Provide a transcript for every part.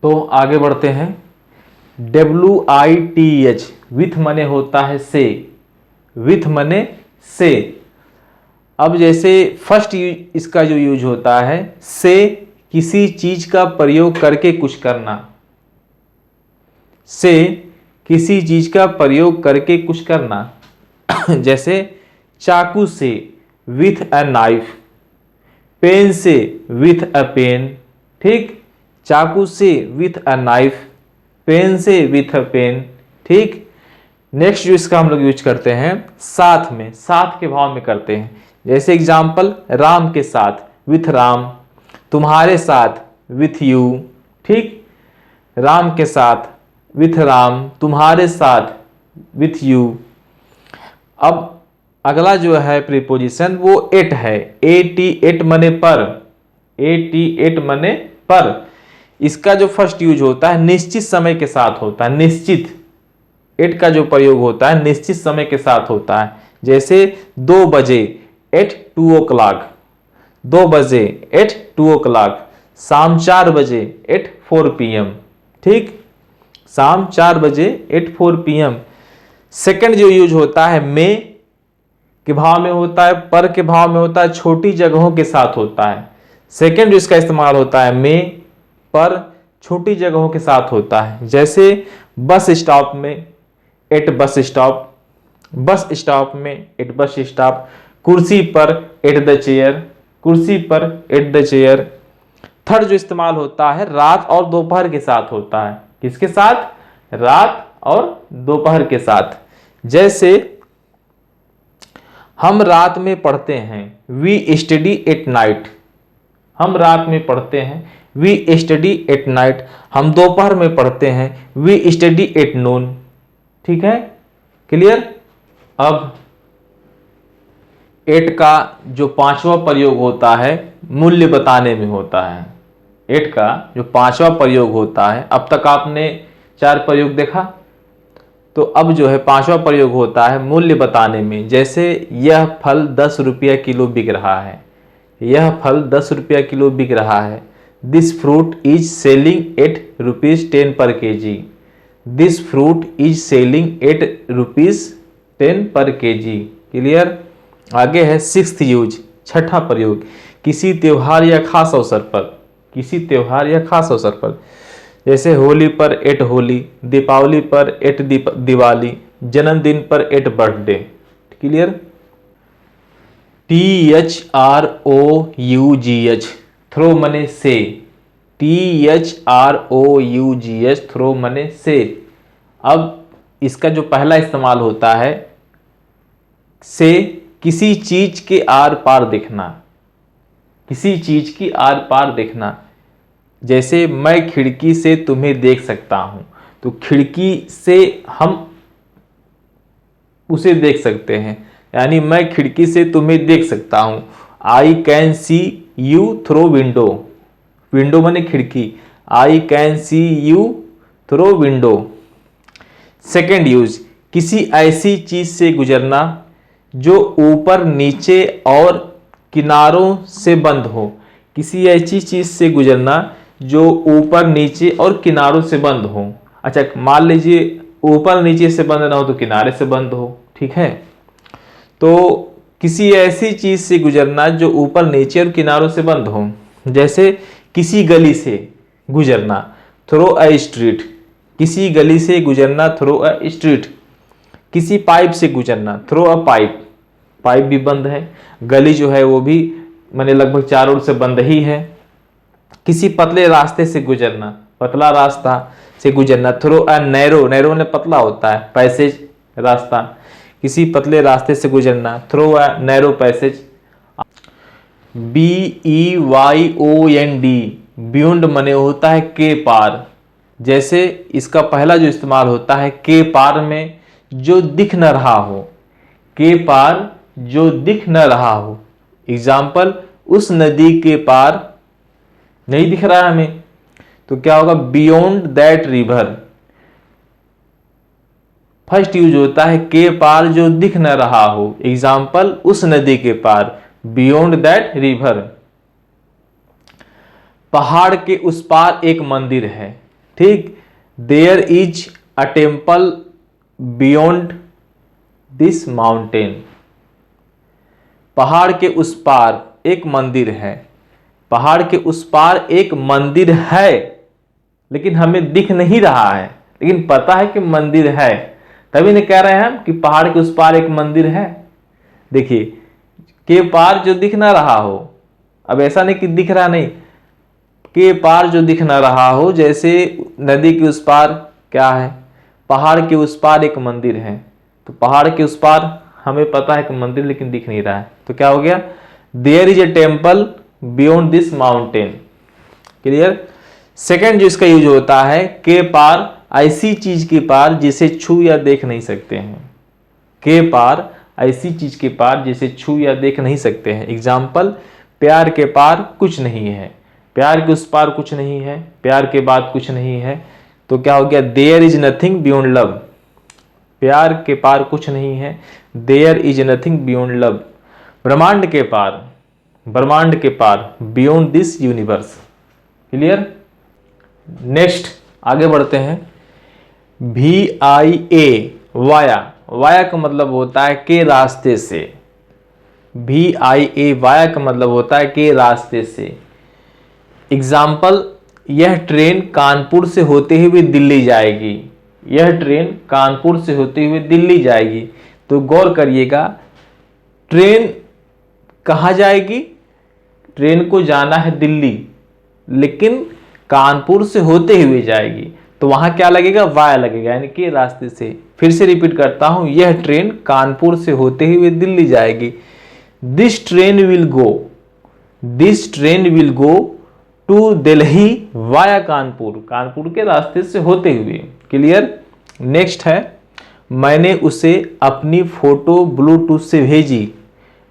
तो आगे बढ़ते हैं। WITH विथ मने होता है से, विथ मने से। अब जैसे फर्स्ट इसका जो यूज होता है से किसी चीज का प्रयोग करके कुछ करना, से किसी चीज का प्रयोग करके कुछ करना। जैसे चाकू से विथ अ नाइफ, पेन से विथ अ पेन। ठीक, चाकू से विथ अ नाइफ, पेन से विथ अ पेन। ठीक, नेक्स्ट जो इसका हम लोग यूज करते हैं साथ में, साथ के भाव में करते हैं। जैसे एग्जाम्पल राम के साथ विथ राम, तुम्हारे साथ विथ यू। ठीक, राम के साथ विथ राम, तुम्हारे साथ विथ यू। अब अगला जो है प्रीपोजिशन वो एट है, एट मने पर, एट मने पर। इसका जो फर्स्ट यूज होता है निश्चित समय के साथ होता है, निश्चित। एट का जो प्रयोग होता है निश्चित समय के साथ होता है। जैसे 2 बजे एट 2 o'clock, 2 बजे एट 2 o'clock, शाम 4 बजे एट 4 PM। ठीक, शाम 4 बजे एट 4 PM। सेकंड जो यूज होता है मे के भाव में होता है, पर के भाव में होता है, छोटी जगहों के साथ होता है। सेकंड जो इसका इस्तेमाल होता है मे, पर, छोटी जगहों के साथ होता है। जैसे बस स्टॉप में eight bus stop, bus stop में एट बस स्टॉप, कुर्सी पर एट द चेयर, कुर्सी पर एट द चेयर। थर्ड जो इस्तेमाल होता है रात और दोपहर के साथ होता है। किसके साथ? रात और दोपहर के साथ। जैसे हम रात में पढ़ते हैं वी स्टडी एट नाइट, हम रात में पढ़ते हैं वी स्टडी एट नाइट। हम दोपहर में पढ़ते हैं वी स्टडी एट नून। ठीक है, क्लियर। अब एट का जो 5वां प्रयोग होता है मूल्य बताने में होता है। एट का जो 5वां प्रयोग होता है, अब तक आपने 4 प्रयोग देखा, तो अब जो है 5वां प्रयोग होता है मूल्य बताने में। जैसे यह फल 10 रुपया किलो बिक रहा है, यह फल 10 रुपया किलो बिक रहा है। This fruit is selling at ₹10 पर kg, this fruit is selling at ₹10 पर kg। क्लियर। आगे है 6th यूज, 6ठा प्रयोग। किसी त्योहार या खास अवसर पर, किसी त्योहार या खास अवसर पर। जैसे होली पर एट होली, दीपावली पर एट दिवाली, जन्मदिन पर at birthday. Clear. THROUGH through मने से, THROUGH थ्रो मने से। अब इसका जो पहला इस्तेमाल होता है से किसी चीज के आर पार देखना, किसी चीज की आर पार देखना। जैसे मैं खिड़की से तुम्हें देख सकता हूं, तो खिड़की से हम उसे देख सकते हैं, यानी मैं खिड़की से तुम्हें देख सकता हूं। I can see you through window, window माने खिड़की, I can see you through window. Second use, किसी ऐसी चीज से गुजरना जो ऊपर नीचे और किनारों से बंद हो, किसी ऐसी चीज से गुजरना जो ऊपर नीचे और किनारों से बंद हो। अच्छा, मान लीजिए ऊपर नीचे से बंद ना हो तो किनारे से बंद हो। ठीक है, तो किसी ऐसी चीज से गुजरना जो ऊपर नीचे और किनारों से बंद हो। जैसे किसी गली से गुजरना, थ्रो अ स्ट्रीट, किसी गली से गुजरना, थ्रो अ स्ट्रीट। किसी पाइप से गुजरना, थ्रो अ पाइप, पाइप भी बंद है, गली जो है वो भी माने लगभग चारों ओर से बंद ही है। किसी पतले रास्ते से गुजरना, पतला रास्ता से गुजरना, थ्रो अ नैरो, नैरो ने पतला होता है, पैसेज रास्ता। किसी पतले रास्ते से गुजरना, through a narrow passage. BEYOND beyond मने होता है के पार। जैसे इसका पहला जो इस्तेमाल होता है के पार में जो दिख न रहा हो, के पार जो दिख न रहा हो। एग्जाम्पल, उस नदी के पार नहीं दिख रहा हमें, तो क्या होगा? Beyond that river. First use होता है के पार जो दिख न रहा हो। एग्जाम्पल, उस नदी के पार, बियॉन्ड दैट रिवर। पहाड़ के उस पार एक मंदिर है, ठीक। There is a temple beyond this mountain. पहाड़ के उस पार एक मंदिर है। पहाड़ के उस पार एक मंदिर है, लेकिन हमें दिख नहीं रहा है, लेकिन पता है कि मंदिर है। तभी नहीं कह रहे हैं हम कि पहाड़ के उस पार एक मंदिर है। देखिए, के पार जो दिख ना रहा हो, अब ऐसा नहीं कि दिख रहा नहीं, के पार जो दिख ना रहा हो, जैसे नदी के उस पार क्या है, पहाड़ के उस पार एक मंदिर है। तो पहाड़ के उस पार हमें पता है कि मंदिर, लेकिन दिख नहीं रहा है, तो क्या हो गया, there is a temple beyond this mountain. Clear. Second जो इसका यूज होता है, के पार, ऐसी चीज के पार जिसे छू या देख नहीं सकते हैं। के पार, ऐसी चीज के पार जिसे छू या देख नहीं सकते हैं। एग्जाम्पल, प्यार के पार कुछ नहीं है, प्यार के उस पार कुछ नहीं है, प्यार के बाद कुछ नहीं है, तो क्या हो गया, there is nothing beyond love. प्यार के पार कुछ नहीं है, there is nothing beyond love. ब्रह्मांड के पार, ब्रह्मांड के पार, beyond this universe. Clear. Next आगे बढ़ते हैं। VIA, via. वाया का मतलब होता है के रास्ते से। VIA, वाया का मतलब होता है के रास्ते से। एग्जाम्पल, यह ट्रेन कानपुर से होते हुए दिल्ली जाएगी। यह ट्रेन कानपुर से होते हुए दिल्ली जाएगी। तो गौर करिएगा, ट्रेन कहाँ जाएगी, ट्रेन को जाना है दिल्ली, लेकिन कानपुर से होते हुए जाएगी, तो वहां क्या लगेगा, वाया लगेगा, यानी कि रास्ते से। फिर से रिपीट करता हूं, यह ट्रेन कानपुर से होते हुए दिल्ली जाएगी। This train will go, this train will go to Delhi via Kanpur, Kanpur के रास्ते से होते हुए। क्लियर। नेक्स्ट है, मैंने उसे अपनी फोटो ब्लूटूथ से भेजी।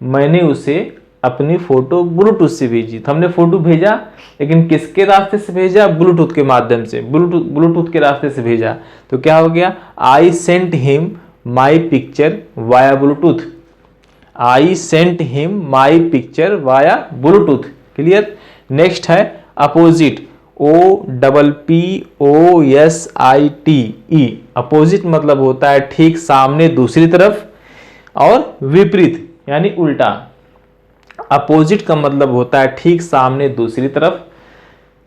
मैंने उसे अपनी फोटो ब्लूटूथ से भेजी। तो हमने फोटो भेजा, लेकिन किसके रास्ते से भेजा, ब्लूटूथ के माध्यम से, ब्लूटूथ के रास्ते से भेजा। तो क्या हो गया, I sent him my picture via Bluetooth. I sent him my picture via Bluetooth. Clear. Next है अपोजिट, OPPOSITE। अपोजिट मतलब होता है ठीक सामने, दूसरी तरफ, और विपरीत यानी उल्टा। अपोजिट का मतलब होता है ठीक सामने, दूसरी तरफ,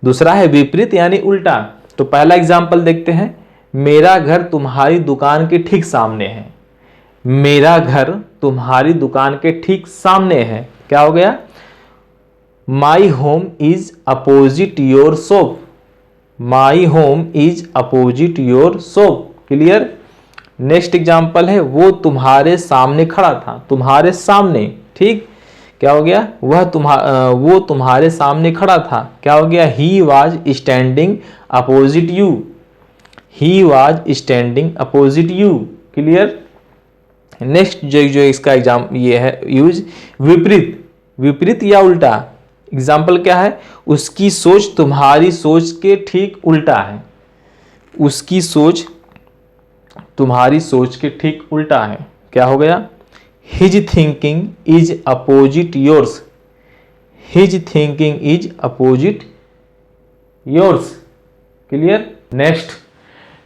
दूसरा है विपरीत यानी उल्टा। तो पहला एग्जाम्पल देखते हैं, मेरा घर तुम्हारी दुकान के ठीक सामने है। मेरा घर तुम्हारी दुकान के ठीक सामने है, क्या हो गया, my home is opposite your shop. My home is opposite your shop. Clear. Next example है, वो तुम्हारे सामने खड़ा था। तुम्हारे सामने, ठीक, क्या हो गया, वो तुम्हारे सामने खड़ा था, क्या हो गया, he was standing opposite you. He was standing opposite you. Clear. Next जो इसका एग्जाम ये है यूज, विपरीत, विपरीत या उल्टा। एग्जाम्पल क्या है, उसकी सोच तुम्हारी सोच के ठीक उल्टा है। उसकी सोच तुम्हारी सोच के ठीक उल्टा है, क्या हो गया, his thinking is opposite yours. His thinking is opposite yours. Clear.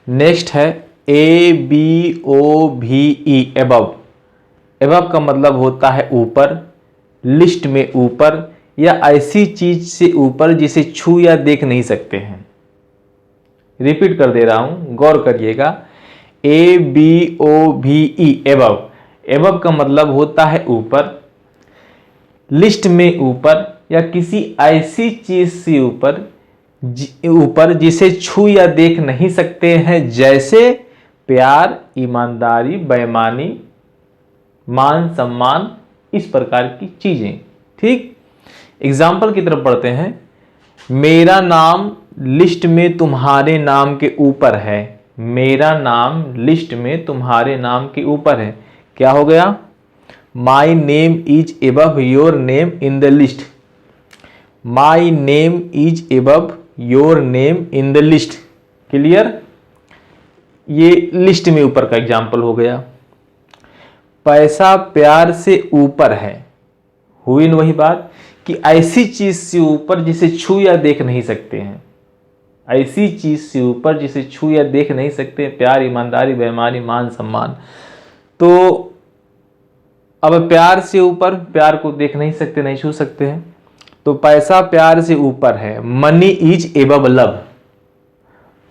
Next है ABOVE, एबव। एबव का मतलब होता है ऊपर, लिस्ट में ऊपर, या ऐसी चीज से ऊपर जिसे छू या देख नहीं सकते हैं। रिपीट कर दे रहा हूं, गौर करिएगा, ABOVE, एबव। एबव का मतलब होता है ऊपर, लिस्ट में ऊपर, या किसी ऐसी चीज से ऊपर जिसे छू या देख नहीं सकते हैं, जैसे प्यार, ईमानदारी, बेईमानी, मान सम्मान, इस प्रकार की चीजें। ठीक। एग्जाम्पल की तरफ पढ़ते हैं, मेरा नाम लिस्ट में तुम्हारे नाम के ऊपर है। मेरा नाम लिस्ट में तुम्हारे नाम के ऊपर है, क्या हो गया, my name is above your name in the list. My name is above your name in the list. Clear. ये लिस्ट में ऊपर का एग्जाम्पल हो गया। पैसा प्यार से ऊपर है, हुई न वही बात कि ऐसी चीज से ऊपर जिसे छू या देख नहीं सकते हैं। ऐसी चीज से ऊपर जिसे छू या देख नहीं सकते, प्यार, ईमानदारी, बेईमानी, मान, सम्मान। तो अब प्यार से ऊपर, प्यार को देख नहीं सकते, नहीं छू सकते हैं, तो पैसा प्यार से ऊपर है, मनी इज एबव लव।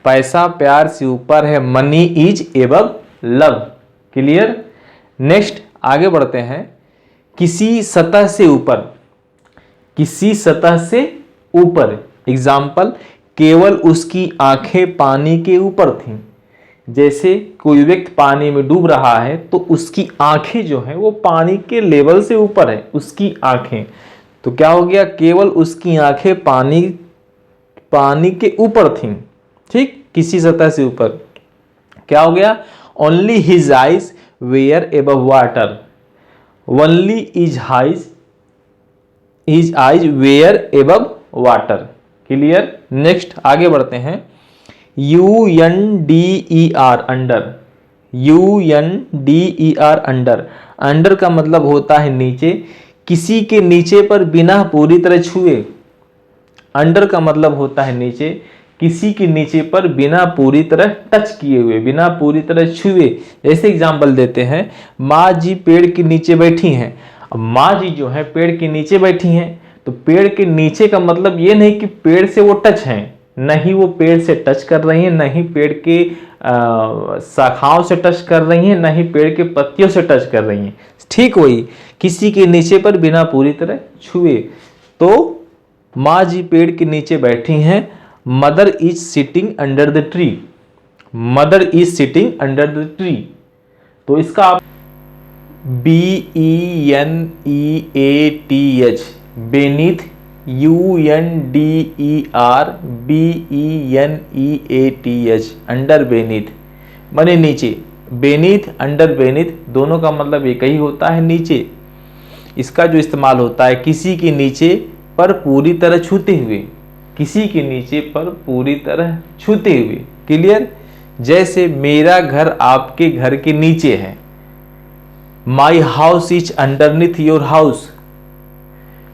पैसा प्यार से ऊपर है, money is above love. Clear. Next आगे बढ़ते हैं। किसी सतह से ऊपर, किसी सतह से ऊपर। एग्जाम्पल, केवल उसकी आंखें पानी के ऊपर थीं। जैसे कोई व्यक्ति पानी में डूब रहा है तो उसकी आंखें जो हैं वो पानी के लेवल से ऊपर है, उसकी आंखें। तो क्या हो गया, केवल उसकी आंखें पानी के ऊपर थीं। ठीक, किसी सतह से ऊपर। क्या हो गया, only his eyes were above water. Only his eyes were above water. Clear. Next आगे बढ़ते हैं। UNDER under. UNDER under. Under का मतलब होता है नीचे, किसी के नीचे पर बिना पूरी तरह छुए। अंडर का मतलब होता है नीचे, किसी के नीचे पर बिना पूरी तरह टच किए हुए, बिना पूरी तरह छुए। ऐसे एग्जाम्पल देते हैं, माँ जी पेड़ के नीचे बैठी हैं। अब माँ जी जो है पेड़ के नीचे बैठी हैं, तो पेड़ के नीचे का मतलब ये नहीं कि पेड़ से वो टच हैं, नहीं वो पेड़ से टच कर रही हैं, नहीं पेड़ के शाखाओं से टच कर रही हैं, नहीं पेड़ के पत्तियों से टच कर रही हैं। ठीक वही, किसी के नीचे पर बिना पूरी तरह छुए। तो माँ जी पेड़ के नीचे बैठी हैं। Mother is sitting under the tree. Mother is sitting under the tree. तो इसका आप BENEATH, beneath, UNDER BENEATH, under beneath माने नीचे। बेनीथ, अंडर बेनीथ दोनों का मतलब एक ही होता है, नीचे। इसका जो इस्तेमाल होता है किसी के नीचे पर पूरी तरह छूते हुए, किसी के नीचे पर पूरी तरह छूते हुए। क्लियर। जैसे मेरा घर आपके घर के नीचे है, my house is underneath your house.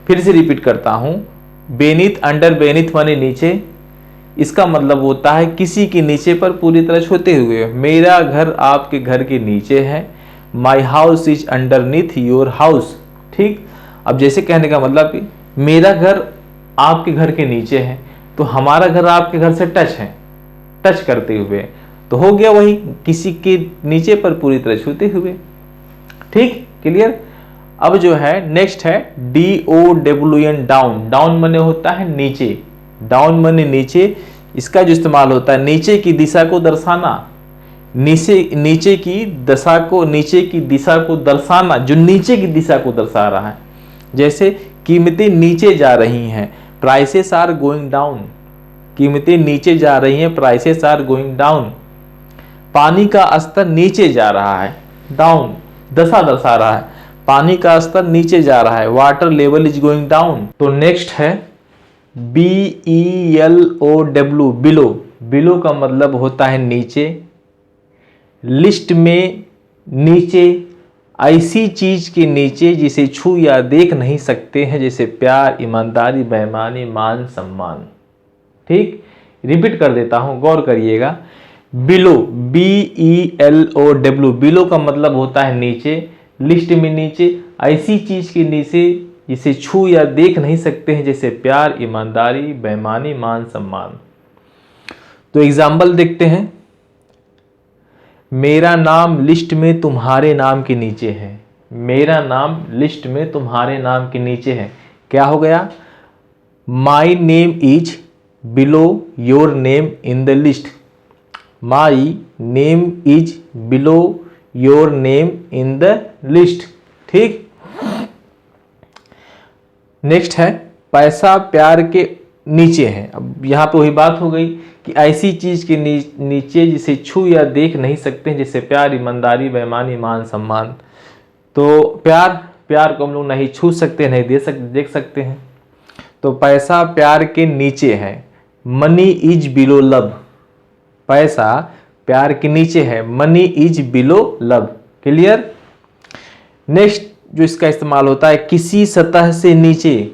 फिर से रिपीट करता हूं, बेनीथ, अंडर बेनीथ माने नीचे। इसका मतलब होता है किसी के नीचे पर पूरी तरह छूते हुए। मेरा घर आपके घर के नीचे है, my house is underneath your house. ठीक। अब जैसे कहने का मतलब, मेरा घर आपके घर के नीचे है, तो हमारा घर आपके घर से टच है, टच करते हुए। तो हो गया वही, किसी के नीचे पर पूरी तरह छूते हुए। ठीक। क्लियर। अब जो है नेक्स्ट है DOWN, डाउन। डाउन माने होता है नीचे, डाउन माने नीचे। इसका जो इस्तेमाल होता है नीचे की दिशा को दर्शाना, नीचे की दशा को, नीचे की दिशा को दर्शाना, जो नीचे की दिशा को दर्शा रहा है। जैसे कीमतें नीचे जा रही हैं, प्राइसेस आर गोइंग डाउन। कीमतें नीचे जा रही हैं, प्राइसेस आर गोइंग डाउन। पानी का स्तर नीचे जा रहा है, डाउन, दशा दर्शा रहा है, पानी का स्तर नीचे जा रहा है, water level is going down. तो नेक्स्ट है BELOW, बिलो। बिलो का मतलब होता है नीचे, लिस्ट में नीचे, ऐसी चीज के नीचे जिसे छू या देख नहीं सकते हैं, जैसे प्यार, ईमानदारी, बेईमानी, मान, सम्मान। ठीक। रिपीट कर देता हूं, गौर करिएगा। बिलो, BELOW, बिलो का मतलब होता है नीचे, लिस्ट में नीचे, ऐसी चीज के नीचे जिसे छू या देख नहीं सकते हैं, जैसे प्यार, ईमानदारी, बेईमानी, मान, सम्मान। तो एग्जाम्पल देखते हैं। मेरा नाम लिस्ट में तुम्हारे नाम के नीचे है। मेरा नाम लिस्ट में तुम्हारे नाम के नीचे है। क्या हो गया, my name is below your name in the list. My name is below your name in the list. ठीक। नेक्स्ट है पैसा प्यार के नीचे है। अब यहां पे वही बात हो गई कि ऐसी चीज के नीचे जिसे छू या देख नहीं सकते, जैसे प्यार, ईमानदारी, बेईमानी, मान, सम्मान। तो प्यार को हम लोग नहीं छू सकते, नहीं देख सकते हैं। तो पैसा प्यार के नीचे है, मनी इज बिलो लव। पैसा प्यार के नीचे है, money is below love. Clear. Next जो इसका इस्तेमाल होता है, किसी सतह से नीचे।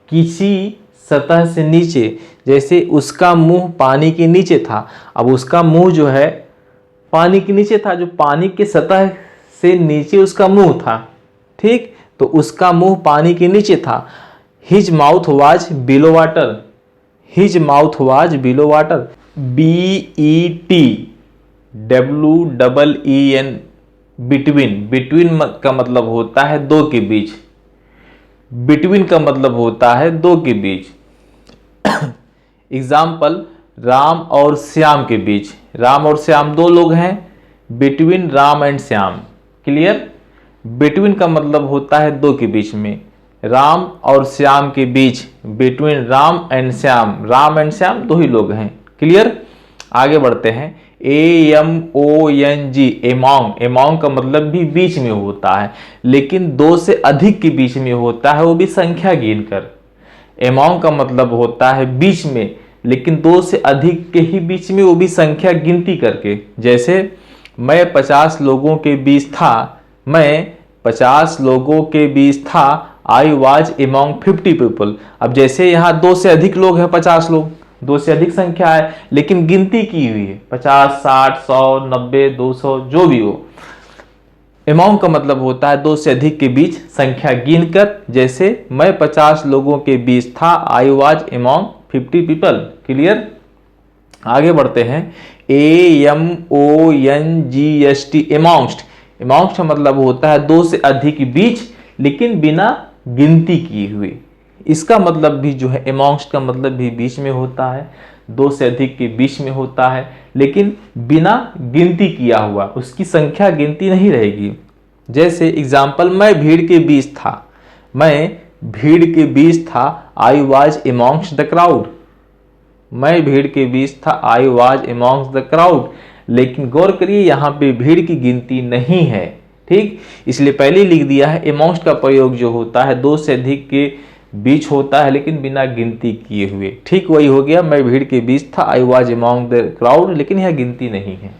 किसी सतह से नीचे, जैसे उसका मुंह पानी के नीचे था, अब उसका मुंह जो है पानी के नीचे था, जो पानी के सतह से नीचे उसका मुंह था, ठीक, तो उसका मुंह पानी के नीचे था। His mouth was below water, his mouth was below water, BETWEEN, between, between का मतलब होता है दो के बीच, बिटवीन का मतलब होता है दो के बीच। एग्जाम्पल, राम और श्याम के बीच, राम और श्याम दो लोग हैं, between Ram and Shyam, clear. Between का मतलब होता है दो के बीच में, राम और श्याम के बीच, between Ram and Shyam, Ram and Shyam दो ही लोग हैं, क्लियर। आगे बढ़ते हैं, AMONG, एमोंग, एमोंग का मतलब भी बीच में होता है, लेकिन दो से अधिक के बीच में होता है, वो भी संख्या गिनकर। एमोंग का मतलब होता है बीच में, लेकिन दो से अधिक के ही बीच में, वो भी संख्या गिनती करके। जैसे मैं 50 लोगों के बीच था, मैं 50 लोगों के बीच था, आई वॉज एमोंग 50 पीपल। अब जैसे यहाँ दो से अधिक लोग हैं, 50 लोग, दो से अधिक संख्या है, लेकिन गिनती की हुई है 50, 60, 100, 90, 200, जो भी हो। एमोंग का मतलब होता है दो से अधिक के बीच संख्या गिनकर, जैसे मैं 50 लोगों के बीच था, I was among 50 people, clear. आगे बढ़ते हैं, AMONGST, एमोंगस्ट, एमोंगस्ट का मतलब होता है दो से अधिक के बीच, लेकिन बिना गिनती किए हुए। इसका मतलब भी जो है, एमोंगस्ट का मतलब भी बीच में होता है, दो से अधिक के बीच में होता है, लेकिन बिना गिनती किया हुआ, उसकी संख्या गिनती नहीं रहेगी। जैसे एग्जाम्पल, मैं भीड़ के बीच था, मैं भीड़ के बीच था, आई वॉज एमोंगस्ट द क्राउड, मैं भीड़ के बीच था, आई वॉज एमोंगस्ट द क्राउड, लेकिन गौर करिए यहाँ पे भीड़ की गिनती नहीं है, ठीक, इसलिए पहले लिख दिया है। एमोंगस्ट का प्रयोग जो होता है दो से अधिक के बीच होता है, लेकिन बिना गिनती किए हुए, ठीक वही हो गया, मैं भीड़ के बीच था, I was among the crowd, लेकिन यह गिनती नहीं है।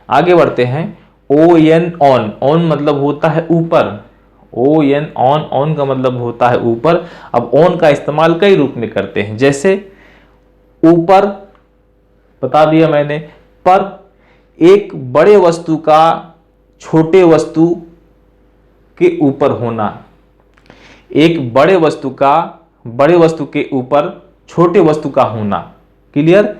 आगे बढ़ते हैं, ON, ऑन, ऑन मतलब होता है ऊपर, ON, ऑन, ऑन का मतलब होता है ऊपर। अब ऑन का इस्तेमाल कई रूप में करते हैं, जैसे ऊपर बता दिया मैंने, पर एक बड़े वस्तु का छोटे वस्तु के ऊपर होना, एक बड़े वस्तु के ऊपर छोटे वस्तु का होना, क्लियर।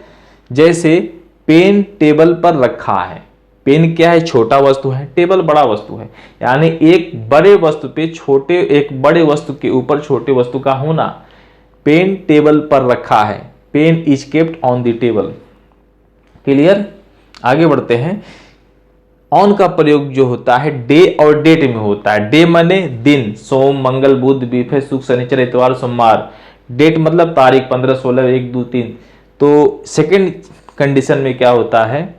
जैसे पेन टेबल पर रखा है, पेन क्या है, छोटा वस्तु है, टेबल बड़ा वस्तु है, यानी एक बड़े वस्तु पे छोटे, एक बड़े वस्तु के ऊपर छोटे वस्तु का होना। पेन टेबल पर रखा है, pen is kept on the table, clear. आगे बढ़ते हैं, ऑन का प्रयोग जो होता है डे और डेट में होता है। डे माने दिन, सोम, मंगल, बुध, बीफे, शुक्र, शनिचर, इतवार, सोमवार। डेट मतलब तारीख, 15, 16, 1, 2, 3। तो सेकंड कंडीशन में क्या होता है,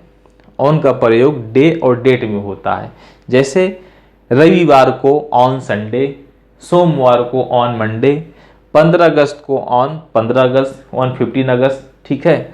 ऑन का प्रयोग डे और डेट में होता है। जैसे रविवार को ऑन संडे, सोमवार को ऑन मंडे, 15 अगस्त को ऑन 15 अगस्त, ऑन 15 अगस्त, ठीक है।